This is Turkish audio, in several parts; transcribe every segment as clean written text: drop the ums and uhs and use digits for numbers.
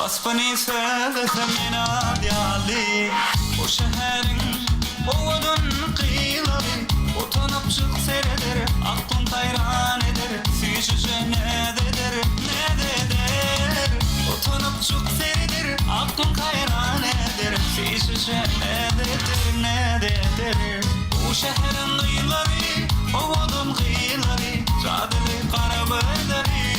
Basbani söylesem yine diyali. O şehrin ovadın kıyıları, utanıp çık seyreder, aklın hayran eder. Süyüşüce ne deder, ne deder. Utanıp çık seyreder, aklın hayran eder. Süyüşüce ne deder, ne deder. O şehrin kıyıları, ovadın kıyıları, cadeli kara bölderi.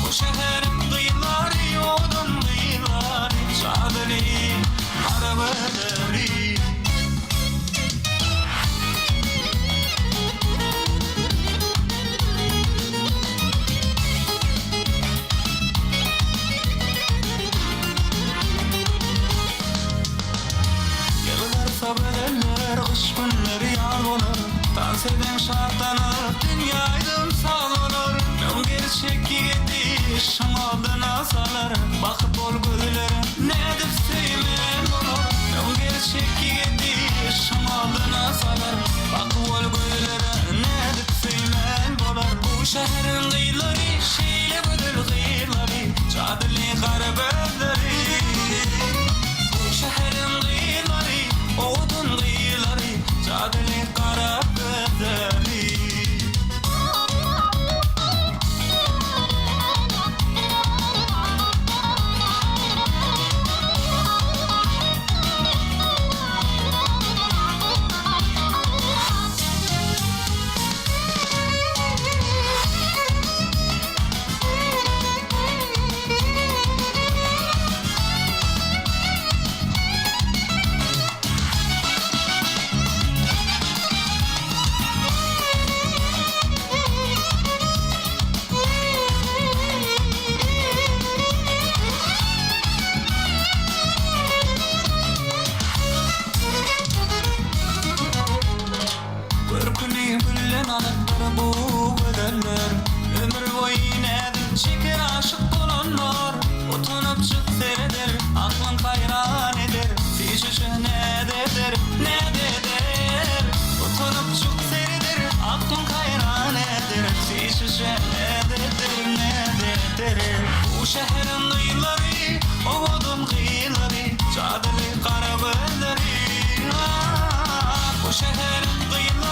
Bu şehrin kıyıları, ovadın kıyıları, cadeli kara bölderi. Sabredenler kış günleri yağ olur. Dans eden şartlanır, dünyaydım sağ olur. Ben gerçek gitti, şımadına salar. Bakıp ol gözlere, ne edip sevmeyen olur. Ben gerçek gitti, şımadına salar. Bakıp ol gözlere, ne edip sevmeyen olur. Bu şehrin kıyıları, şeyle bödür kıyıları, cadeli kara bödleri. Bu şehrin kıyıları, odun kıyıları, cadeli kara bedeli. Anıtları bu bedeller, ömür boyu nedir çeker aşık olanlar. Utanıp çık seyreder, aklın hayran eder. Fişişe ne deder, ne deder. Utanıp çık seyreder, aklın hayran eder. Fişişe ne deder, ne deder. Bu şehrin kıyıları, ovadın kıyıları, cadeli kara bölderi. Bu şehrin kıyıları,